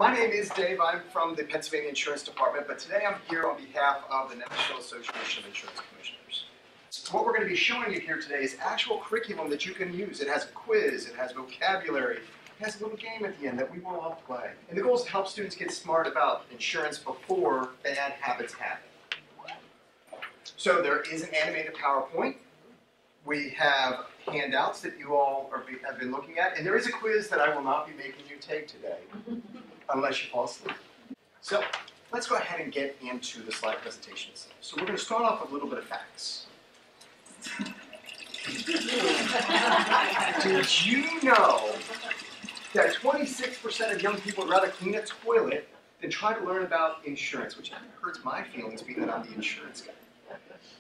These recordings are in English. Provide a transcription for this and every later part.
My name is Dave. I'm from the Pennsylvania Insurance Department, but today I'm here on behalf of the National Association of Insurance Commissioners. What we're going to be showing you here today is actual curriculum that you can use. It has a quiz, it has vocabulary, it has a little game at the end that we will all play. And the goal is to help students get smart about insurance before bad habits happen. So there is an animated PowerPoint. We have handouts that you all have been looking at, and there is a quiz that I will not be making you take today, unless you fall asleep. So let's go ahead and get into the slide presentation itself. So we're going to start off with a little bit of facts. Did you know that 26% of young people would rather clean a toilet than try to learn about insurance, which hurts my feelings being that I'm the insurance guy.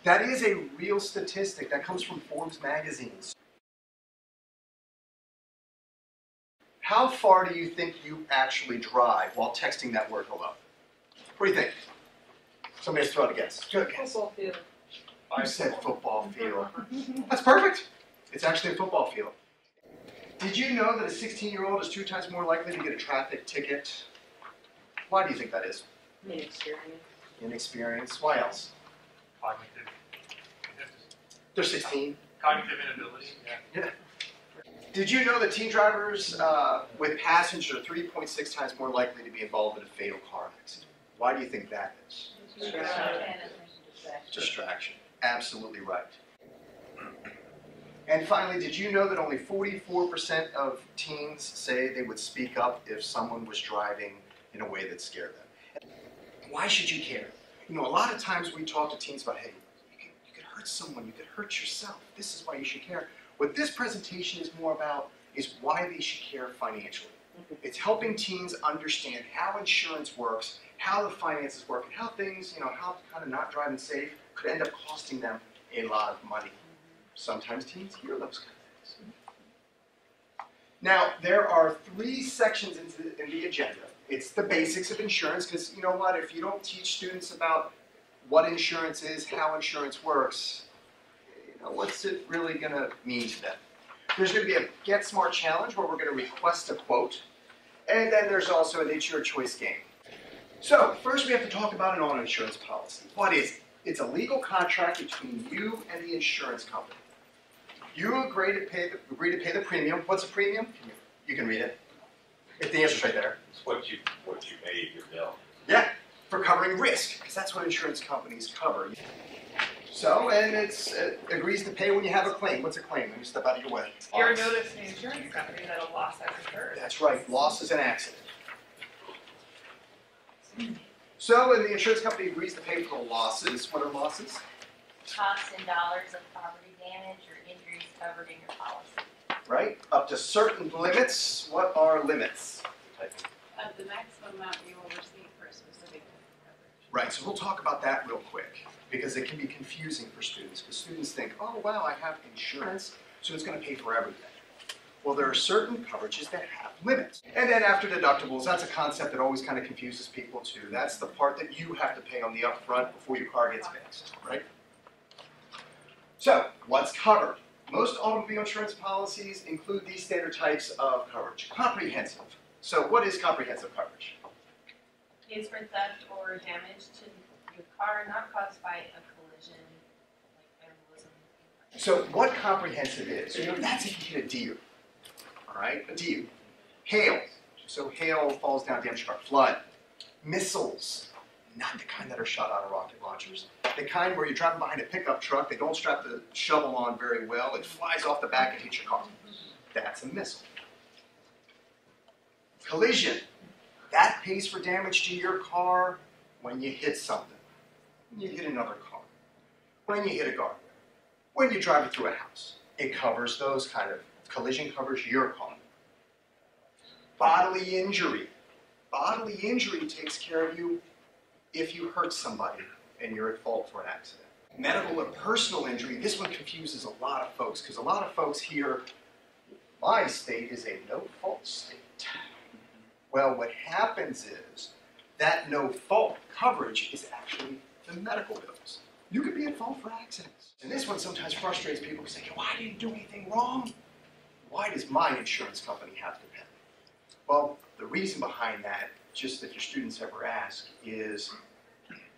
That is a real statistic that comes from Forbes magazines. How far do you think you actually drive while texting that word hello? What do you think? Somebody has to throw out a guess. Go ahead, guess. Football field. You said football field. That's perfect. It's actually a football field. Did you know that a 16-year-old is 2 times more likely to get a traffic ticket? Why do you think that is? Inexperience. Inexperience. Why else? Cognitive. They're 16. Cognitive inability. Yeah. Did you know that teen drivers with passengers are 3.6 times more likely to be involved in a fatal car accident? Why do you think that is? Distraction. Absolutely right. And finally, did you know that only 44% of teens say they would speak up if someone was driving in a way that scared them? Why should you care? You know, a lot of times we talk to teens about, hey, you could hurt someone, you could hurt yourself. This is why you should care. What this presentation is more about is why they should care financially. It's helping teens understand how insurance works, how the finances work, and how things, how kind of not driving safe could end up costing them a lot of money. Sometimes teens hear those kind of things. Now, there are 3 sections in the agenda. It's the basics of insurance, because you know what, if you don't teach students about what insurance is, how insurance works, what's it really going to mean to them? There's going to be a Get Smart challenge where we're going to request a quote, and then there's also an It's Your Choice game. So, first we have to talk about an auto insurance policy. What is it? It's a legal contract between you and the insurance company. You agree to pay the premium. What's a premium? You can read it. If the answer's right there. It's what you pay your bill. Yeah, for covering risk, because that's what insurance companies cover. So, and it agrees to pay when you have a claim. What's a claim? Let me step out of your way. You're noticing the insurance company that a loss has occurred. That's right. Loss is an accident. So, and the insurance company agrees to pay for the losses. What are losses? Costs in dollars of property damage or injuries covered in your policy. Right? Up to certain limits. What are limits? The maximum amount you will receive for a specific coverage. Right, so we'll talk about that real quick, because it can be confusing for students, because students think, oh wow, I have insurance, so it's going to pay for everything. Well, there are certain coverages that have limits. And then after deductibles, that's a concept that always kind of confuses people too. That's the part that you have to pay on the upfront before your car gets fixed, right? So, what's covered? Most automobile insurance policies include these standard types of coverage. Comprehensive. So what is comprehensive coverage? It's for theft or damage to your car not caused by a collision, like vandalism. So what comprehensive is? That's if you hit a deer. All right, a deer. Hail. So hail falls down, damage your car. Flood. Missiles. Not the kind that are shot out of rocket launchers. The kind where you're driving behind a pickup truck, they don't strap the shovel on very well, it flies off the back and hits your car. That's a missile. Collision. That pays for damage to your car when you hit something. When you hit another car. When you hit a guardrail. When you drive it through a house. It covers those kind of. Collision covers your car. Bodily injury. Bodily injury takes care of you if you hurt somebody and you're at fault for an accident. Medical or personal injury, this one confuses a lot of folks, because a lot of folks hear, my state is a no-fault state. Well, what happens is that no-fault coverage is actually the medical bills. You could be at fault for accidents. And this one sometimes frustrates people because they go, well, I didn't do anything wrong. Why does my insurance company have to pay? Well, the reason behind that just if your students ever ask, is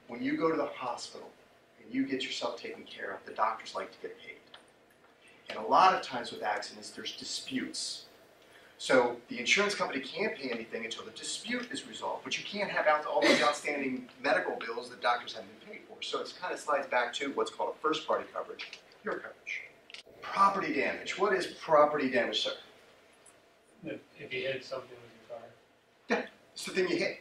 when you go to the hospital and you get yourself taken care of, the doctors like to get paid. And a lot of times with accidents, there's disputes. So the insurance company can't pay anything until the dispute is resolved, but you can't have all these outstanding medical bills that doctors haven't been paid for. So it kind of slides back to what's called a first-party coverage, your coverage. Property damage. What is property damage, sir? If you hit something with your car. Yeah, it's the thing you hit.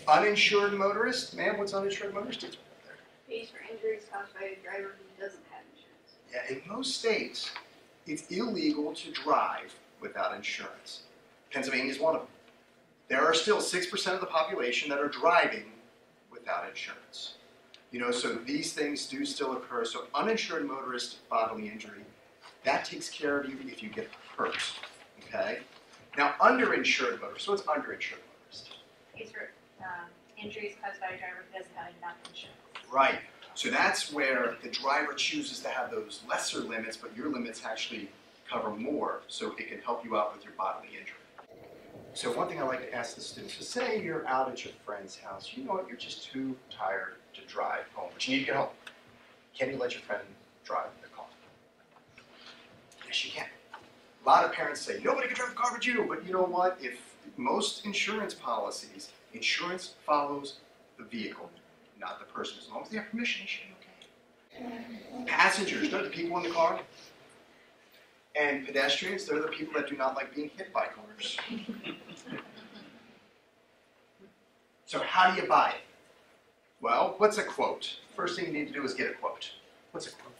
Uninsured motorist. Ma'am, what's uninsured motorist? It's right there. Pays for injuries caused by a driver who doesn't have insurance. Yeah, in most states, it's illegal to drive without insurance. Pennsylvania is one of them. There are still 6% of the population that are driving without insurance. You know, so these things do still occur. So uninsured motorist bodily injury, that takes care of you if you get hurt, okay? Now, underinsured motorist, what's underinsured motorist? Pays for injuries caused by a driver who doesn't have enough insurance. Right. So that's where the driver chooses to have those lesser limits, but your limits actually cover more, so it can help you out with your bodily injury. So one thing I like to ask the students is, say you're out at your friend's house, you know what, you're just too tired to drive home, but you need to get home. Can you let your friend drive the car? Yes, you can. A lot of parents say, nobody can drive the car but you, but you know what, if most insurance policies, insurance follows the vehicle, not the person. As long as they have permission, it should be okay. Passengers, they're the people in the car. And pedestrians, they're the people that do not like being hit by cars. So how do you buy it? Well, what's a quote? First thing you need to do is get a quote. What's a quote?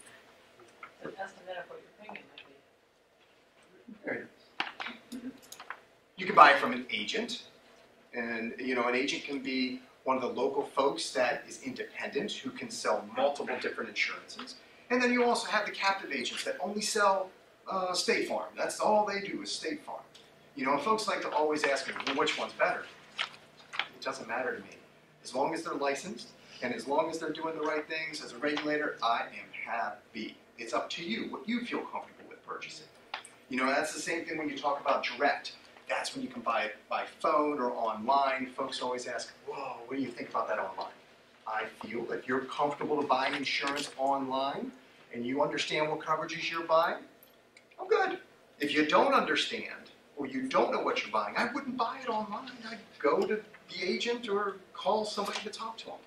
It's an estimate of what your premium might be. There it is. You can buy it from an agent. And, you know, an agent can be one of the local folks that is independent who can sell multiple different insurances. And then you also have the captive agents that only sell State Farm. That's all they do is State Farm. You know, folks like to always ask me, well, which one's better? It doesn't matter to me. As long as they're licensed and as long as they're doing the right things as a regulator, I am happy. It's up to you what you feel comfortable with purchasing. You know, that's the same thing when you talk about direct. That's when you can buy it by phone or online. Folks always ask, whoa, what do you think about that online? I feel if you're comfortable to buy insurance online and you understand what coverages you're buying, I'm good. If you don't understand or you don't know what you're buying, I wouldn't buy it online. I'd go to the agent or call somebody to talk to him.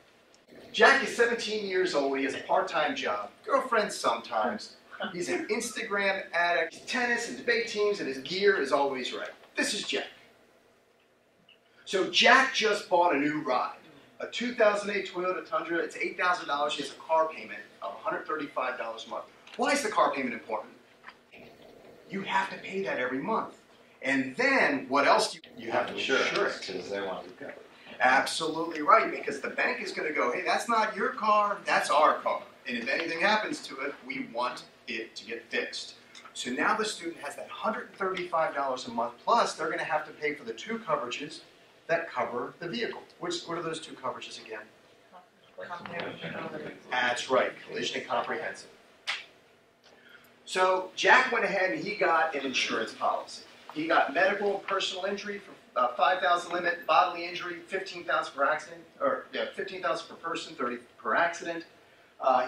Jack is 17 years old. He has a part-time job, girlfriend sometimes. He's an Instagram addict, tennis and debate teams, and his gear is always right. This is Jack. So Jack just bought a new ride, a 2008 Toyota Tundra. It's $8,000. He has a car payment of $135 a month. Why is the car payment important? You have to pay that every month. And then, what else do you have to insure it? Because they want to cover. Absolutely right, because the bank is going to go, hey, that's not your car, that's our car. And if anything happens to it, we want it to get fixed. So now the student has that $135 a month, plus they're going to have to pay for the two coverages that cover the vehicle. What are those two coverages again? That's right, collision and comprehensive. So Jack went ahead and he got an insurance policy. He got medical and personal injury for $5,000 limit, bodily injury $15,000 per accident, or yeah, $15,000 per person, $30,000 per accident.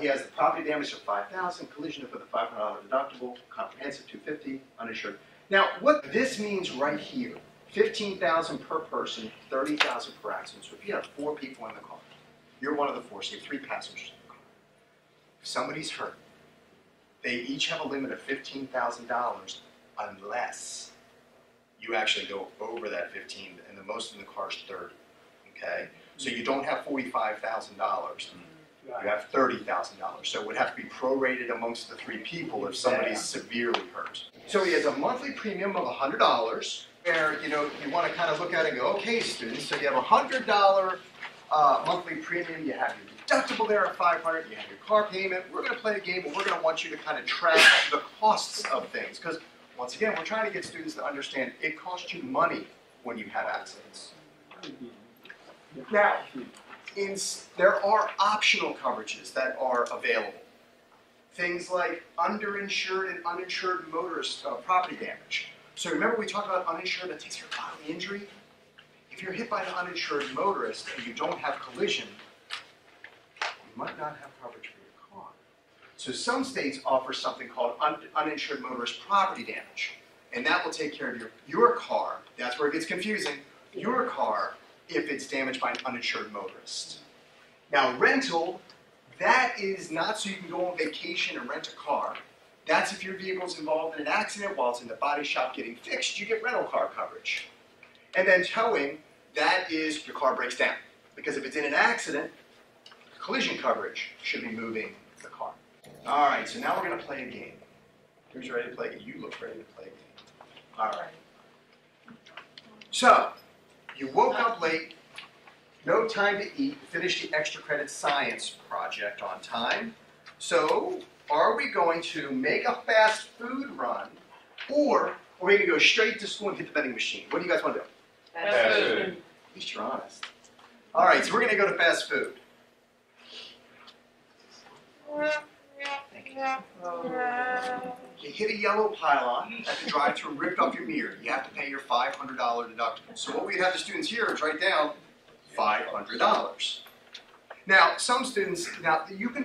He has the property damage of $5,000, collision with a $500 deductible, comprehensive $250, uninsured. Now, what this means right here, $15,000 per person, $30,000 per accident. So if you have 4 people in the car, you're one of the 4, so you have 3 passengers in the car. If somebody's hurt, they each have a limit of $15,000 unless you actually go over that 15, and the most in the car is 30, okay? So you don't have $45,000, you have $30,000. So it would have to be prorated amongst the 3 people if somebody's severely hurt. So he has a monthly premium of $100, where, you know, you want to kind of look at it and go, okay, students, so you have a $100 monthly premium, you have your deductible there at $500, you have your car payment. We're going to play a game where we're going to want you to kind of track the costs of things, because once again, we're trying to get students to understand it costs you money when you have accidents. Now, there are optional coverages that are available. Things like underinsured and uninsured motorist property damage. So remember we talked about uninsured that takes care of bodily injury? If if you're hit by an uninsured motorist and you don't have collision, you might not have coverage for your car. So some states offer something called uninsured motorist property damage. And that will take care of your car. That's where it gets confusing. Your car, if it's damaged by an uninsured motorist. Now rental, that is not so you can go on vacation and rent a car. That's if your vehicle's involved in an accident while it's in the body shop getting fixed, you get rental car coverage. And then towing, that is your car breaks down. Because if it's in an accident, collision coverage should be moving the car. All right, so now we're going to play a game. Who's ready to play a game? You look ready to play a game. All right. So, you woke up late, no time to eat, finished the extra credit science project on time. So, are we going to make a fast food run, or are we going to go straight to school and hit the vending machine? What do you guys want to do? Fast food. At least you're honest. All right, so we're going to go to fast food. You hit a yellow pylon at the drive-thru, ripped off your mirror. You have to pay your $500 deductible. So what we'd have the students here is write down $500. Now, some students,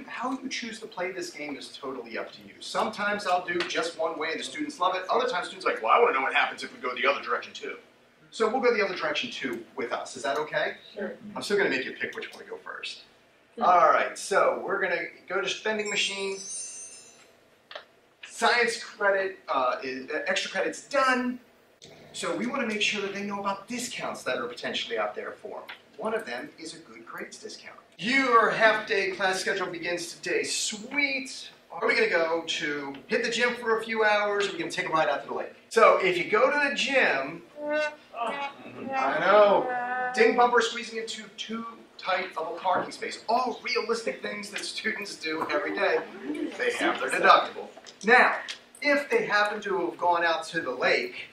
how you choose to play this game is totally up to you. Sometimes I'll do just one way and the students love it. Other times students are like, well, I want to know what happens if we go the other direction too. So we'll go the other direction too with us. Is that okay? Sure. I'm still going to make you pick which one to go first. All right, so we're going to go to vending machine. Science credit, extra credit's done. So we want to make sure that they know about discounts that are potentially out there for them. One of them is a good grades discount. Your half-day class schedule begins today. Sweet. Are we going to go to hit the gym for a few hours, or are we going to take a ride out to the lake? So if you go to the gym, I know, ding bumper squeezing into too tight of a parking space. All realistic things that students do every day. They have their deductible. Now, if they happen to have gone out to the lake,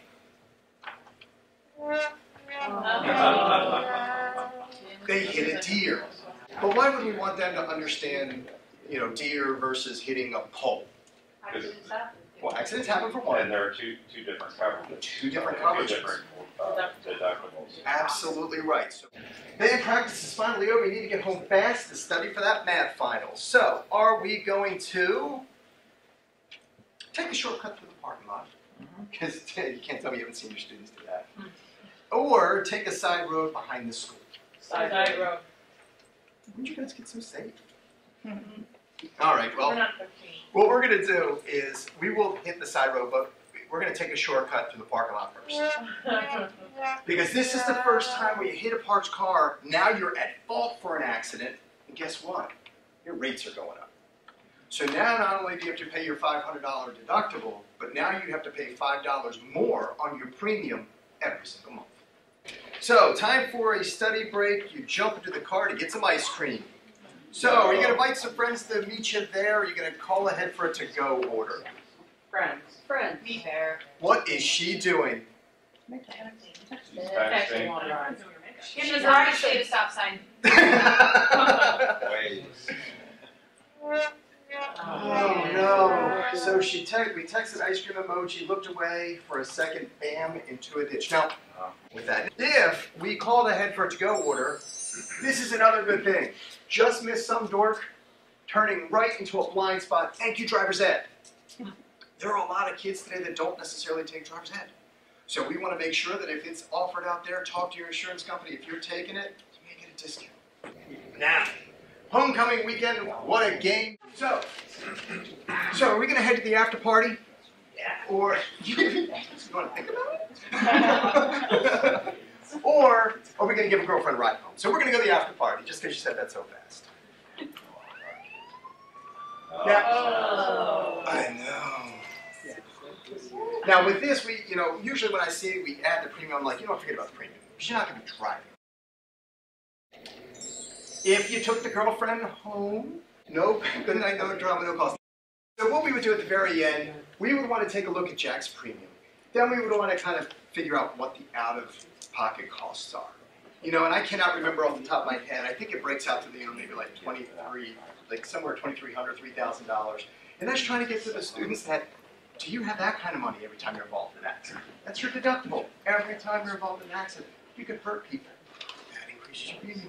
they hit a deer. But why would we want them to understand, deer versus hitting a pole? Accidents happen. Well, accidents happen for And one. there are two different coverages. Two different Two coverages. different deductibles. Absolutely right. So, then practice is finally over. You need to get home fast to study for that math final. So, are we going to take a shortcut through the parking lot? Because you can't tell me you haven't seen your students do that. Or take a side road behind the school. Side road. When did you guys get so safe? All right, We're well, not 15. what we're going to do is we will hit the side road, but we're going to take a shortcut through the parking lot first. Because this is the first time where you hit a parked car, now you're at fault for an accident, and guess what? Your rates are going up. So now not only do you have to pay your $500 deductible, but now you have to pay $5 more on your premium every single month. So, time for a study break. You jump into the car to get some ice cream. So, are you going to invite some friends to meet you there, or are you going to call ahead for a to-go order? Friends. Me there. What is she doing? She's texting. She's already stayed a stop sign. Ways. Oh no. So we texted ice cream emoji, looked away for a second, bam, into a ditch. Now, with that, if we called ahead for a to-go order, this is another good thing. Just missed some dork turning right into a blind spot. Thank you, driver's ed. There are a lot of kids today that don't necessarily take driver's ed. So we want to make sure that if it's offered out there, talk to your insurance company. If you're taking it, make it a discount. Now, homecoming weekend, what a game. So are we going to head to the after party? Yeah. Or, you want to think about it? Or are we going to give a girlfriend a ride home? So we're going to go to the after party, just because you said that so fast. Now, I know. Now with this, we, usually when I see we add the premium, I'm like, don't forget about the premium, because you're not going to be driving. If you took the girlfriend home, nope, good night, no drama, no cost. So what we would do at the very end, we would want to take a look at Jack's premium. Then we would want to kind of figure out what the out-of-pocket costs are. And I cannot remember off the top of my head. I think it breaks out to maybe like somewhere $2,300, $3,000. And that's trying to get to the students that, do you have that kind of money every time you're involved in an accident? That's your deductible every time you're involved in an accident. you could hurt people. That increases your premiums.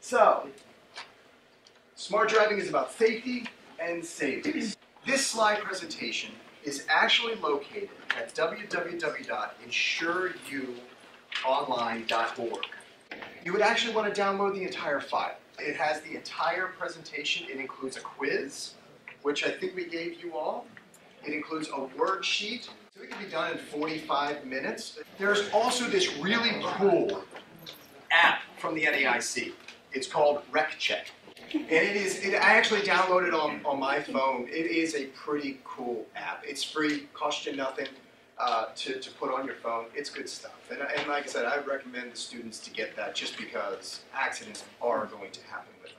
So, smart driving is about safety and savings. This slide presentation is actually located at www.insureyouonline.org. You would actually want to download the entire file. It has the entire presentation. It includes a quiz, which I think we gave you all. It includes a worksheet, so it can be done in 45 minutes. There's also this really cool app from the NAIC. It's called RecCheck. And I actually downloaded it on my phone. It is a pretty cool app. It's free, costs you nothing to put on your phone. It's good stuff. And like I said, I recommend the students to get that just because accidents are going to happen with it.